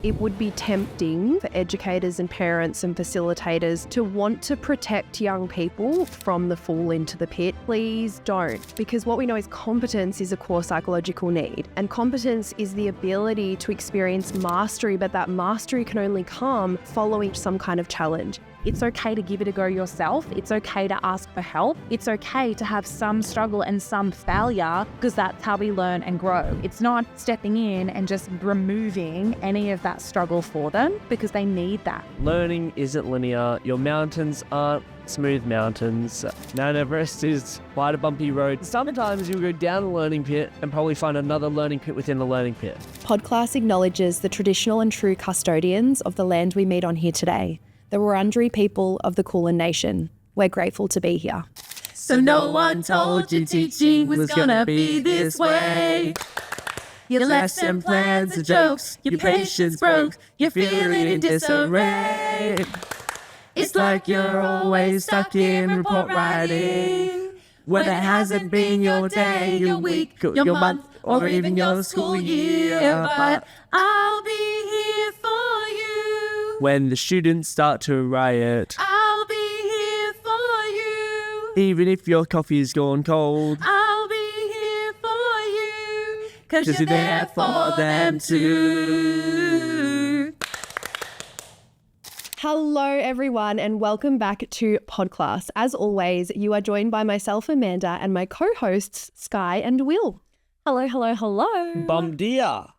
It would be tempting for educators and parents and facilitators to want to protect young people from the fall into the pit. Please don't, because what we know is competence is a core psychological need, and competence is the ability to experience mastery, but that mastery can only come following some kind of challenge. It's okay to give it a go yourself. It's okay to ask for help. It's okay to have some struggle and some failure, because that's how we learn and grow. It's not stepping in and just removing any of that struggle for them, because they need that. Learning isn't linear. Your mountains aren't smooth mountains. Mount Everest is quite a bumpy road. Sometimes you'll go down a learning pit and probably find another learning pit within the learning pit. Podclass acknowledges the traditional and true custodians of the land we meet on here today, the Wurundjeri people of the Kulin Nation. We're grateful to be here. So no one told you teaching was gonna be this way. Your lesson plans are jokes, your patience broke, you're feeling in disarray. It's like you're always stuck in report writing, when it hasn't been your day, your week, your month, or even your school year. But I'll be here for you. When the students start to riot, I'll be here for you. even if your coffee's gone cold, I'll be here for you. 'Cause you're there for them too. Hello, everyone, and welcome back to Podclass. As always, you are joined by myself, Amanda, and my co-hosts, Sky and Will. Hello, hello, hello. bom dia.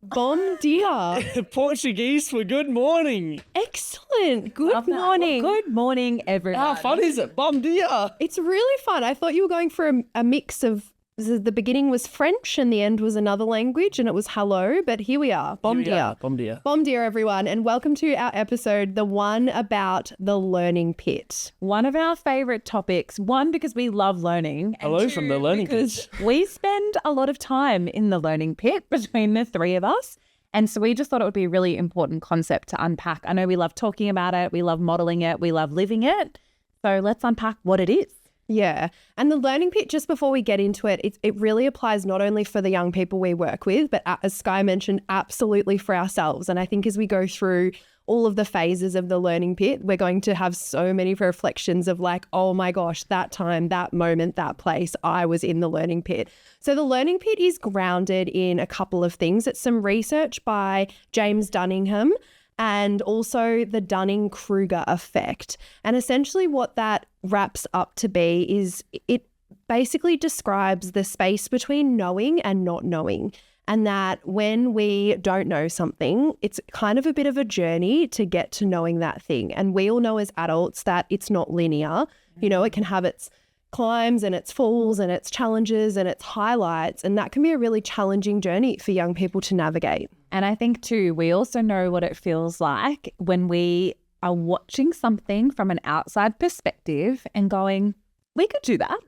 Bom dia. Portuguese for good morning. Excellent. Good Love that. morning. Good morning, everyone. How fun is it? Bom dia. It's really fun. I thought you were going for a mix of, the beginning was French and the end was another language and it was hello, but here we are. Bom dia. Bom dia. Bom dia, everyone, and welcome to our episode, the one about the learning pit. One of our favourite topics, one, because we love learning. and Hello from the learning because pit. we spend a lot of time in the learning pit between the three of us. And so we just thought it would be a really important concept to unpack. I know we love talking about it. We love modelling it. We love living it. So let's unpack what it is. Yeah. And the learning pit, just before we get into it, it really applies not only for the young people we work with, but as Sky mentioned, absolutely for ourselves. And I think as we go through all of the phases of the learning pit, we're going to have so many reflections of like, oh my gosh, that time, that moment, that place, I was in the learning pit. So the learning pit is grounded in a couple of things. It's some research by James Dunningham and also the Dunning-Kruger effect. And essentially what that wraps up to be is it basically describes the space between knowing and not knowing. And that when we don't know something, it's kind of a bit of a journey to get to knowing that thing. And we all know as adults that it's not linear. You know, it can have its climbs and its falls and its challenges and its highlights. And that can be a really challenging journey for young people to navigate. And I think too, we also know what it feels like when we are watching something from an outside perspective and going, we could do that.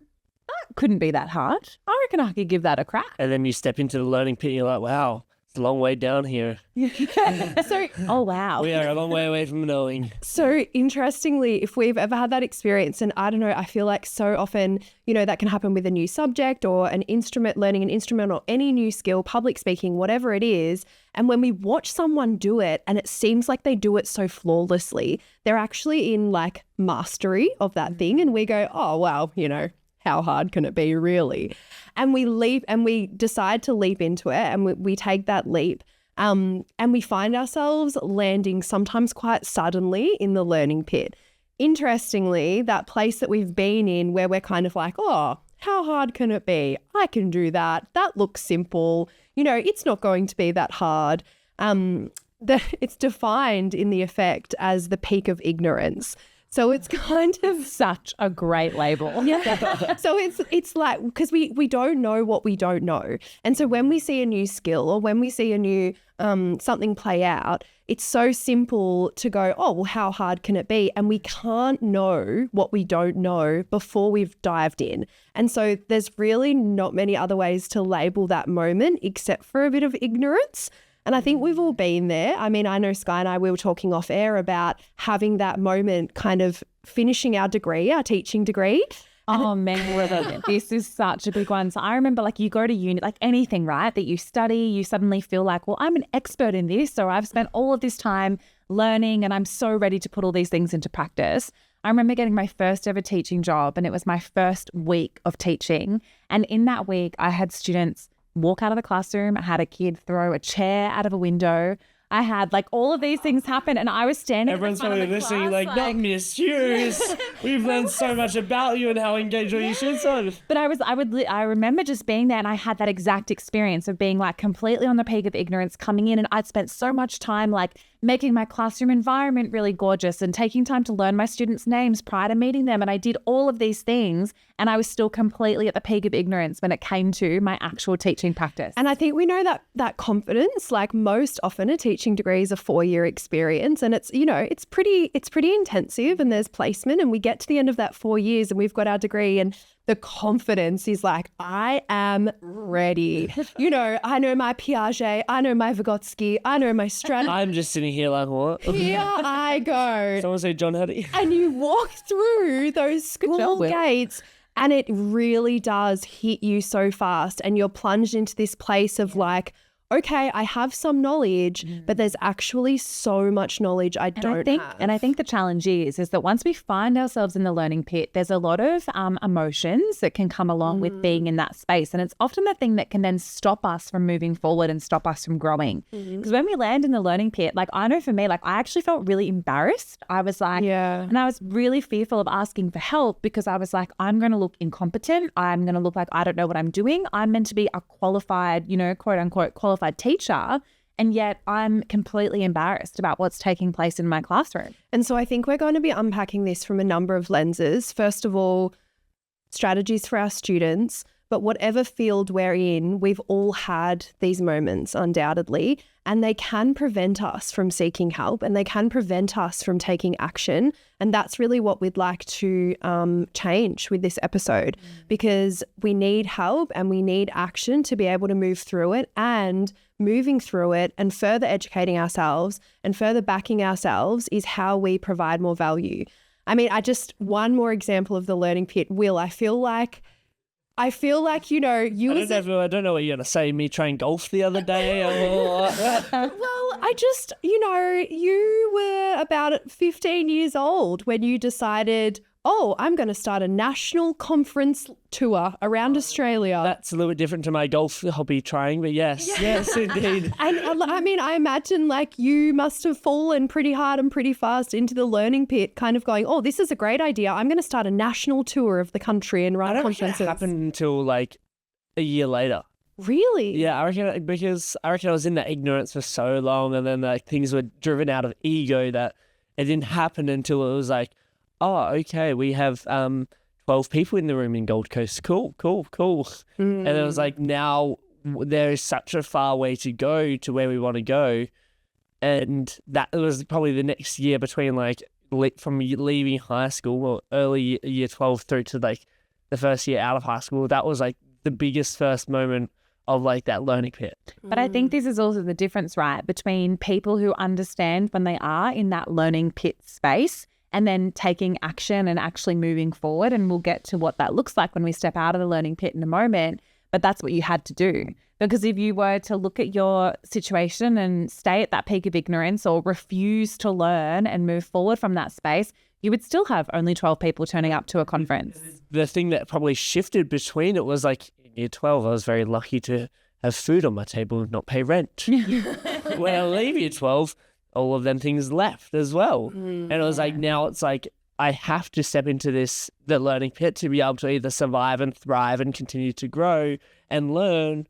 That couldn't be that hard. I reckon I could give that a crack. And then you step into the learning pit and you're like, wow, it's a long way down here. So, Oh, wow. We are a long way away from knowing. So interestingly, if we've ever had that experience, and I don't know, I feel like so often, you know, that can happen with a new subject or an instrument, learning an instrument or any new skill, public speaking, whatever it is. And when we watch someone do it and it seems like they do it so flawlessly, they're actually in like mastery of that thing. And we go, oh, wow, you know, how hard can it be really? And we leap and we decide to leap into it and we take that leap. And we find ourselves landing sometimes quite suddenly in the learning pit. Interestingly, that place that we've been in where we're kind of like, oh, how hard can it be? I can do that. That looks simple. You know, it's not going to be that hard. It's defined in the effect as the peak of ignorance. So it's kind of Such a great label. yeah. So it's like, because we don't know what we don't know. And so when we see a new skill or when we see a new something play out, it's so simple to go, oh, well, how hard can it be? And we can't know what we don't know before we've dived in. And so there's really not many other ways to label that moment except for a bit of ignorance. And I think we've all been there. I mean, I know Sky and I, we were talking off air about having that moment kind of finishing our degree, our teaching degree. Oh man, this is such a big one. So I remember like you go to uni, like anything, right, that you study, you suddenly feel like, well, I'm an expert in this, or I've spent all of this time learning and I'm so ready to put all these things into practice. I remember getting my first ever teaching job, and it was my first week of teaching. And in that week, I had students walk out of the classroom. I had a kid throw a chair out of a window. I had like all of these things happen, and I was standing. Everyone's probably listening, like, not Miss Hughes. We've learned so much about you and how engaged you should be. But I remember just being there, and I had that exact experience of being like completely on the peak of ignorance, coming in, and I'd spent so much time like making my classroom environment really gorgeous and taking time to learn my students' names prior to meeting them. And I did all of these things, and I was still completely at the peak of ignorance when it came to my actual teaching practice. And I think we know that confidence, like most often a teaching degree is a 4-year experience, and it's, you know, it's pretty intensive, and there's placement, and we get to the end of that 4 years and we've got our degree, and the confidence is like, I am ready. You know, I know my Piaget, I know my Vygotsky, I know my Stradivari. I'm just sitting here like, what? Here I go. Someone say John Hattie. And you walk through those school gates, and it really does hit you so fast, and you're plunged into this place of like, okay, I have some knowledge, but there's actually so much knowledge I don't have. And I think the challenge is that once we find ourselves in the learning pit, there's a lot of emotions that can come along with being in that space. And it's often the thing that can then stop us from moving forward and stop us from growing. Because when we land in the learning pit, like I know for me, like I actually felt really embarrassed. I was like, and I was really fearful of asking for help, because I was like, I'm going to look incompetent. I'm going to look like I don't know what I'm doing. I'm meant to be a qualified, you know, quote unquote, qualified teacher, and yet I'm completely embarrassed about what's taking place in my classroom. And so I think we're going to be unpacking this from a number of lenses. First of all, strategies for our students, but whatever field we're in, we've all had these moments undoubtedly, and they can prevent us from seeking help, and they can prevent us from taking action. And that's really what we'd like to change with this episode, because we need help and we need action to be able to move through it, and moving through it and further educating ourselves and further backing ourselves is how we provide more value. I mean, one more example of the learning pit. Will, I feel like, you know, I don't know what you're going to say, me trying golf the other day. Well, I just, you know, you were about 15 years old when you decided, oh, I'm going to start a national conference tour around Australia. That's a little bit different to my golf hobby trying, but yes, indeed. And I mean, I imagine like you must have fallen pretty hard and pretty fast into the learning pit, kind of going, oh, this is a great idea. I'm going to start a national tour of the country and run conferences. I don't think it happened until like a year later. Really? Yeah, I reckon I was in that ignorance for so long, and then like things were driven out of ego that it didn't happen until it was like, oh, okay, we have 12 people in the room in Gold Coast. Cool. And it was like, now there is such a far way to go to where we want to go. And that was probably the next year between like from leaving high school or early year 12 through to like the first year out of high school. That was like the biggest first moment of like that learning pit. But I think this is also the difference, right, between people who understand when they are in that learning pit space and then taking action and actually moving forward. And we'll get to what that looks like when we step out of the learning pit in a moment. But that's what you had to do. Because if you were to look at your situation and stay at that peak of ignorance or refuse to learn and move forward from that space, you would still have only 12 people turning up to a conference. The thing that probably shifted between it was like in year 12, I was very lucky to have food on my table and not pay rent. When I leave year 12, all of them things left as well. And it was like, now it's like, I have to step into the learning pit to be able to either survive and thrive and continue to grow and learn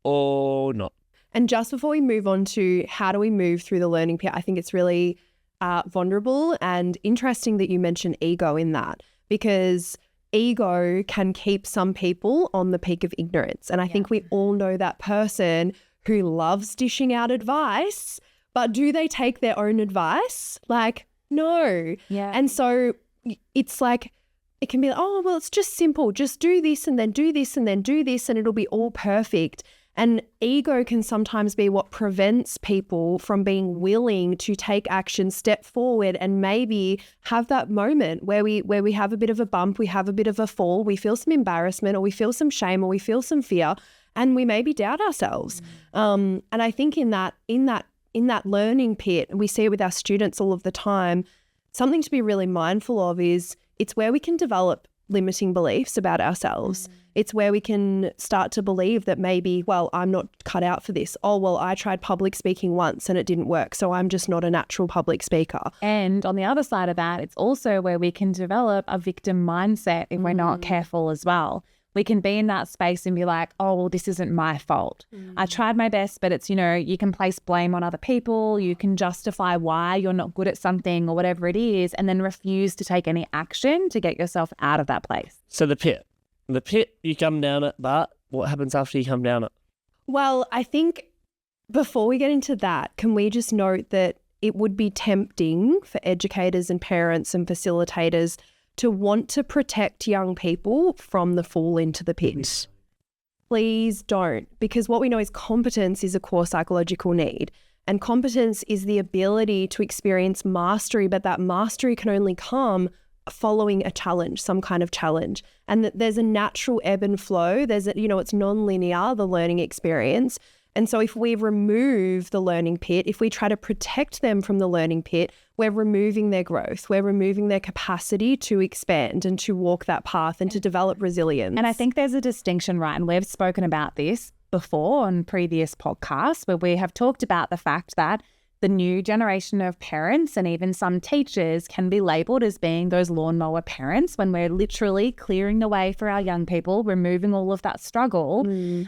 or not. And just before we move on to how do we move through the learning pit, I think it's really vulnerable and interesting that you mention ego in that, because ego can keep some people on the peak of ignorance. And I think we all know that person who loves dishing out advice, but do they take their own advice? Like, no. Yeah. And so it's like, it can be like, oh, well, it's just simple. Just do this and then do this and then do this and it'll be all perfect. And ego can sometimes be what prevents people from being willing to take action, step forward, and maybe have that moment where we have a bit of a bump, we have a bit of a fall, we feel some embarrassment, or we feel some shame, or we feel some fear, and we maybe doubt ourselves. And I think in that learning pit, and we see it with our students all of the time, something to be really mindful of is it's where we can develop limiting beliefs about ourselves. It's where we can start to believe that maybe, well, I'm not cut out for this. Oh, well, I tried public speaking once and it didn't work, so I'm just not a natural public speaker. And on the other side of that, it's also where we can develop a victim mindset if we're not careful as well. We can be in that space and be like, oh, well, this isn't my fault. I tried my best, but it's, you can place blame on other people. You can justify why you're not good at something or whatever it is, and then refuse to take any action to get yourself out of that place. So the pit you come down it, but what happens after you come down it? Well, I think before we get into that, can we just note that it would be tempting for educators and parents and facilitators to want to protect young people from the fall into the pit. Please don't, because what we know is competence is a core psychological need, and competence is the ability to experience mastery, but that mastery can only come following a challenge, some kind of challenge, and that there's a natural ebb and flow. It's non-linear, the learning experience. And so if we remove the learning pit, if we try to protect them from the learning pit, we're removing their growth, we're removing their capacity to expand and to walk that path and to develop resilience. And I think there's a distinction, right? And we've spoken about this before on previous podcasts where we have talked about the fact that the new generation of parents and even some teachers can be labelled as being those lawnmower parents when we're literally clearing the way for our young people, removing all of that struggle.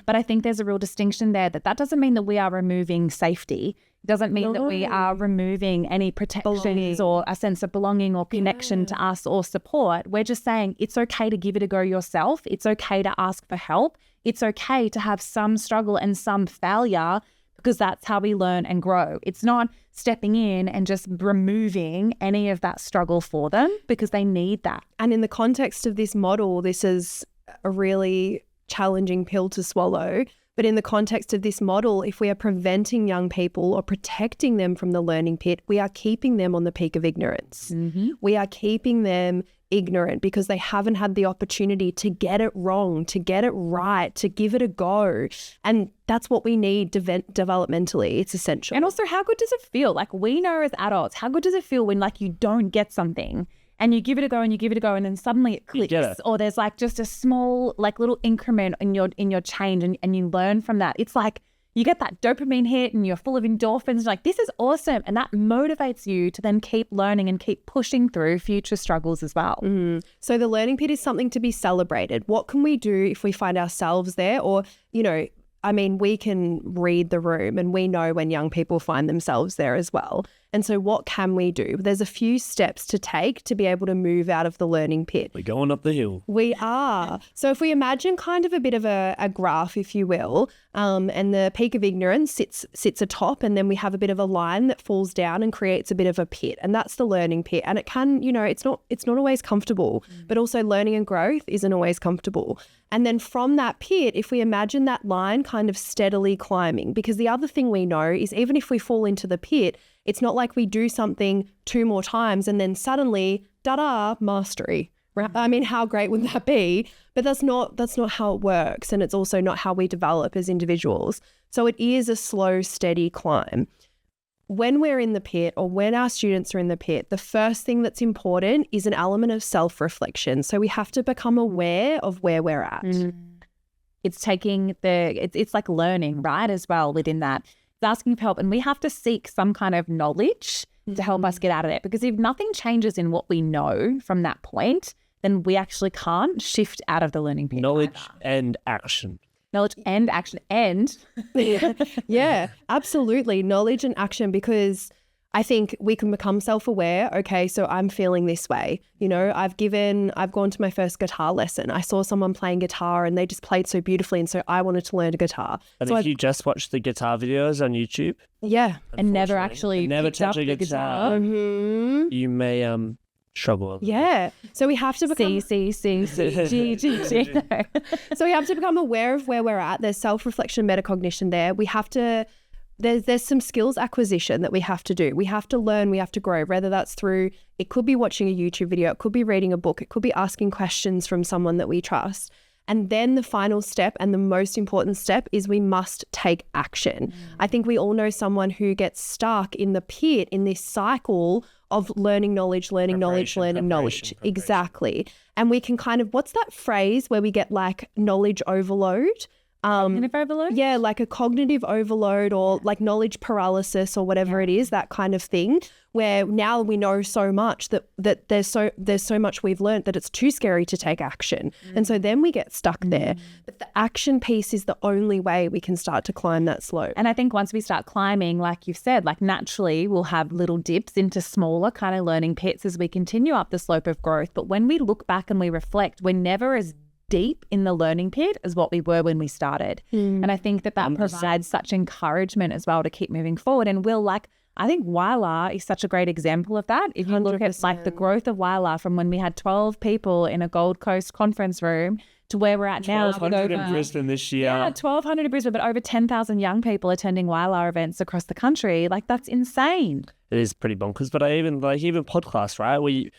But I think there's a real distinction there that doesn't mean that we are removing safety. It doesn't mean that we are removing any protections or a sense of belonging or connection to us or support. We're just saying it's okay to give it a go yourself. It's okay to ask for help. It's okay to have some struggle and some failure, because that's how we learn and grow. It's not stepping in and just removing any of that struggle for them, because they need that. And in the context of this model, this is a really challenging pill to swallow. But in the context of this model, if we are preventing young people or protecting them from the learning pit, we are keeping them on the peak of ignorance. We are keeping them ignorant because they haven't had the opportunity to get it wrong, to get it right, to give it a go. And that's what we need developmentally. It's essential. And also, how good does it feel? Like, we know as adults, how good does it feel when you don't get something and you give it a go and you give it a go and then suddenly it clicks, or there's just a small little increment in your change and you learn from that. It's like you get that dopamine hit and you're full of endorphins. You're like, this is awesome. And that motivates you to then keep learning and keep pushing through future struggles as well. So the learning pit is something to be celebrated. What can we do if we find ourselves there? Or, we can read the room and we know when young people find themselves there as well. And so what can we do? There's a few steps to take to be able to move out of the learning pit. We're going up the hill. We are. So if we imagine kind of a bit of a graph, if you will, and the peak of ignorance sits atop, and then we have a bit of a line that falls down and creates a bit of a pit. And that's the learning pit. And it can, it's not always comfortable, but also learning and growth isn't always comfortable. And then from that pit, if we imagine that line kind of steadily climbing, because the other thing we know is even if we fall into the pit, it's not like we do something 2 more times and then suddenly, da-da, mastery. Right? I mean, how great would that be? But that's not how it works. And it's also not how we develop as individuals. So it is a slow, steady climb. When we're in the pit, or when our students are in the pit, the first thing that's important is an element of self-reflection. So we have to become aware of where we're at. It's taking it's like learning, right, as well within that. It's asking for help, and we have to seek some kind of knowledge to help us get out of it. Because if nothing changes in what we know from that point, then we actually can't shift out of the learning pit. Knowledge and action. Knowledge and action and yeah, absolutely. Knowledge and action, because I think we can become self-aware. Okay, so I'm feeling this way. I've gone to my first guitar lesson. I saw someone playing guitar and they just played so beautifully. And so I wanted to learn guitar. And so if you just watch the guitar videos on YouTube. Yeah. And never actually never touch a the guitar. Mm-hmm. You may struggle. Yeah. So we have to become C. So we have to become aware of where we're at. There's self-reflection, metacognition there. We have to, there's some skills acquisition that we have to do. We have to learn, we have to grow, whether that's through, it could be watching a YouTube video, it could be reading a book, it could be asking questions from someone that we trust. And then the final step and the most important step is we must take action. I think we all know someone who gets stuck in the pit, in this cycle of learning knowledge. Preparation. Exactly. And we can kind of, what's that phrase where we get like knowledge overload? Cognitive overload? Yeah, like a cognitive overload or like knowledge paralysis or whatever it is, that kind of thing, where now we know so much that there's so much we've learned that it's too scary to take action. And so then we get stuck there. But the action piece is the only way we can start to climb that slope. And I think once we start climbing, like you've said, like naturally we'll have little dips into smaller kind of learning pits as we continue up the slope of growth. But when we look back and we reflect, we're never as deep in the learning pit as what we were when we started. And I think that provides such encouragement as well to keep moving forward. And I think Wylar is such a great example of that. If you look at like the growth of Wylar from when we had 12 people in a Gold Coast conference room to where we're at now. 1,200 in Brisbane this year. Yeah, 1,200 in Brisbane, but over 10,000 young people attending Wylar events across the country. Like, that's insane. It is pretty bonkers. But even podcasts, right?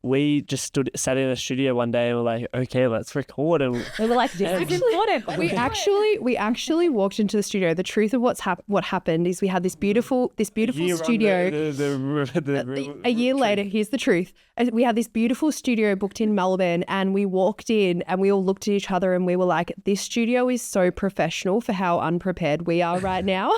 We just sat in a studio one day and were like, okay, let's record. And we were like, this is important. We actually walked into the studio. The truth of what happened is we had this beautiful studio. A year later, here's the truth. We had this beautiful studio booked in Melbourne, and we walked in and we all looked at each other and we were like, this studio is so professional for how unprepared we are right now.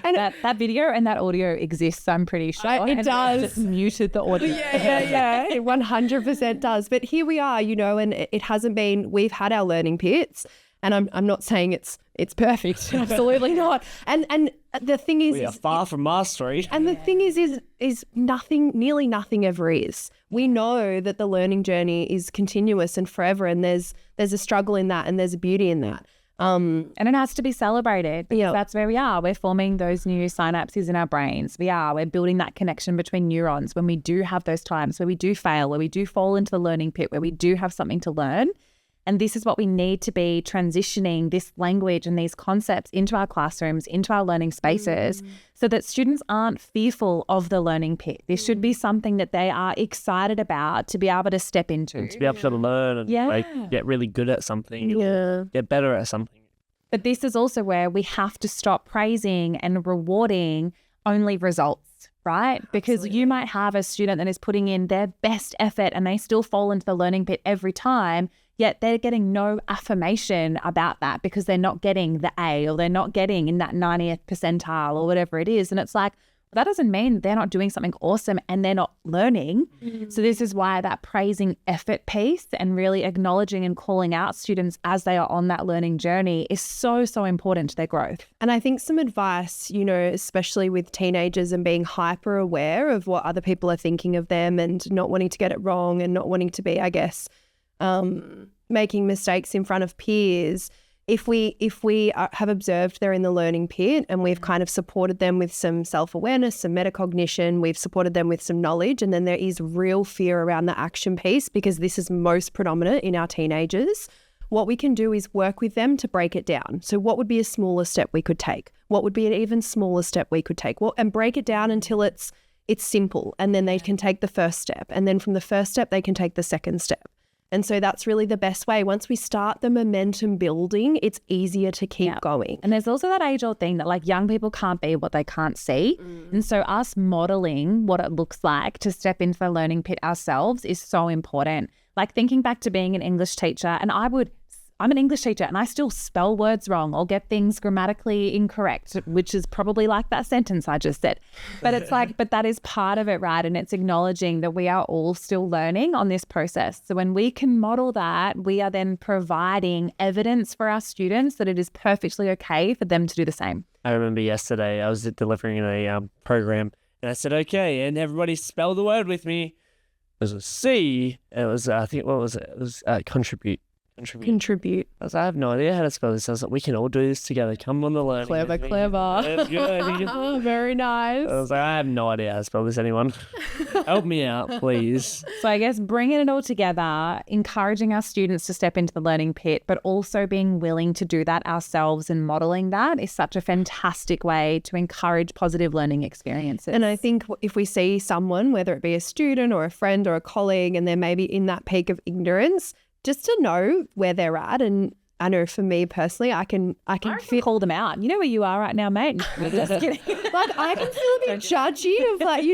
And that video and that audio exists, I'm pretty sure. It does. Just muted the audio. Yeah. It 100% does. But here we are, and it hasn't been, we've had our learning pits, and I'm not saying it's perfect. Absolutely not. And the thing is, we are far from mastery. And the thing is nearly nothing ever is. We know that the learning journey is continuous and forever, and there's a struggle in that and there's a beauty in that. And it has to be celebrated because that's where we are. We're forming those new synapses in our brains. We're building that connection between neurons when we do have those times where we do fail, where we do fall into the learning pit, where we do have something to learn. And this is what we need to be transitioning this language and these concepts into our classrooms, into our learning spaces, so that students aren't fearful of the learning pit. This should be something that they are excited about to be able to step into. To be able to learn and get really good at something. Get better at something. But this is also where we have to stop praising and rewarding only results, right? Because you might have a student that is putting in their best effort and they still fall into the learning pit every time, yet they're getting no affirmation about that because they're not getting the A, or they're not getting in that 90th percentile or whatever it is. And it's like, that doesn't mean they're not doing something awesome and they're not learning. So this is why that praising effort piece and really acknowledging and calling out students as they are on that learning journey is so, so important to their growth. And I think some advice, especially with teenagers and being hyper aware of what other people are thinking of them and not wanting to get it wrong and not wanting to be, I guess, making mistakes in front of peers. If we have observed they're in the learning pit and we've kind of supported them with some self-awareness, some metacognition, we've supported them with some knowledge, and then there is real fear around the action piece because this is most predominant in our teenagers, what we can do is work with them to break it down. So what would be a smaller step we could take? What would be an even smaller step we could take? And break it down until it's simple, and then they can take the first step. And then from the first step, they can take the second step. And so that's really the best way. Once we start the momentum building, it's easier to keep going. And there's also that age-old thing that like young people can't be what they can't see. And so us modeling what it looks like to step into the learning pit ourselves is so important. Like thinking back to being an English teacher, and I'm an English teacher and I still spell words wrong or get things grammatically incorrect, which is probably like that sentence I just said. But it's like, but that is part of it, right? And it's acknowledging that we are all still learning on this process. So when we can model that, we are then providing evidence for our students that it is perfectly okay for them to do the same. I remember yesterday I was delivering a program and I said, okay, and everybody spell the word with me. It was a C. It was, I think, what was it? It was contribute. Contribute. I have no idea how to spell this. I was like, we can all do this together. Come on the learning. Clever. That's good. Oh, very nice. I was like, I have no idea how to spell this, anyone. Help me out, please. So I guess bringing it all together, encouraging our students to step into the learning pit, but also being willing to do that ourselves and modeling that is such a fantastic way to encourage positive learning experiences. And I think if we see someone, whether it be a student or a friend or a colleague, and they're maybe in that peak of ignorance, just to know where they're at. And I know for me personally, I can call them out. You know where you are right now, mate. Just kidding. like I can feel a bit judgy of like,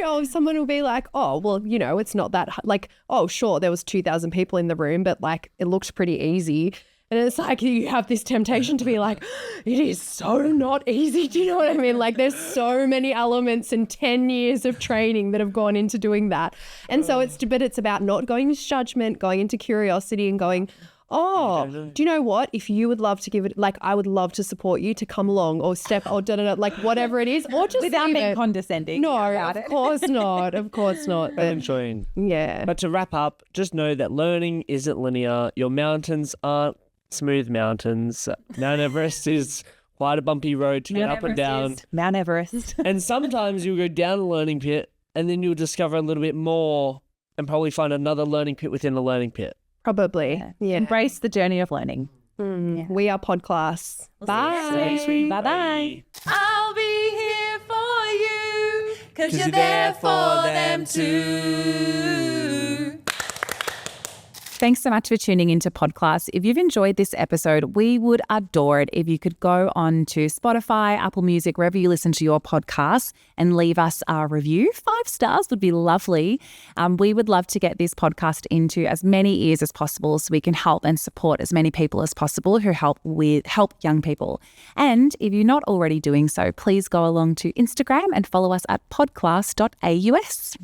oh, someone will be like, oh, well, it's not that like, oh, sure, there was 2,000 people in the room, but like it looked pretty easy. And it's like you have this temptation to be like, it is so not easy. Do you know what I mean? Like there's so many elements and 10 years of training that have gone into doing that. And so it's about not going into judgment, going into curiosity and going, oh, do you know what? If you would love to give it, like I would love to support you to come along or step or like whatever it is, or just without being condescending. No, of course not. Of course not. But, Enjoying. yeah. But to wrap up, just know that learning isn't linear. Your mountains aren't smooth mountains. Mount Everest is quite a bumpy road to get up and down. Mount Everest. And sometimes you'll go down a learning pit and then you'll discover a little bit more and probably find another learning pit within a learning pit. Probably. Yeah. Embrace the journey of learning. We are Podclass. Bye. Bye-bye. I'll be here for you, 'cause you're there for them too. Thanks so much for tuning into Podclass. If you've enjoyed this episode, we would adore it if you could go on to Spotify, Apple Music, wherever you listen to your podcasts, and leave us a review. 5 stars would be lovely. We would love to get this podcast into as many ears as possible so we can help and support as many people as possible who help young people. And if you're not already doing so, please go along to Instagram and follow us at podclass.aus.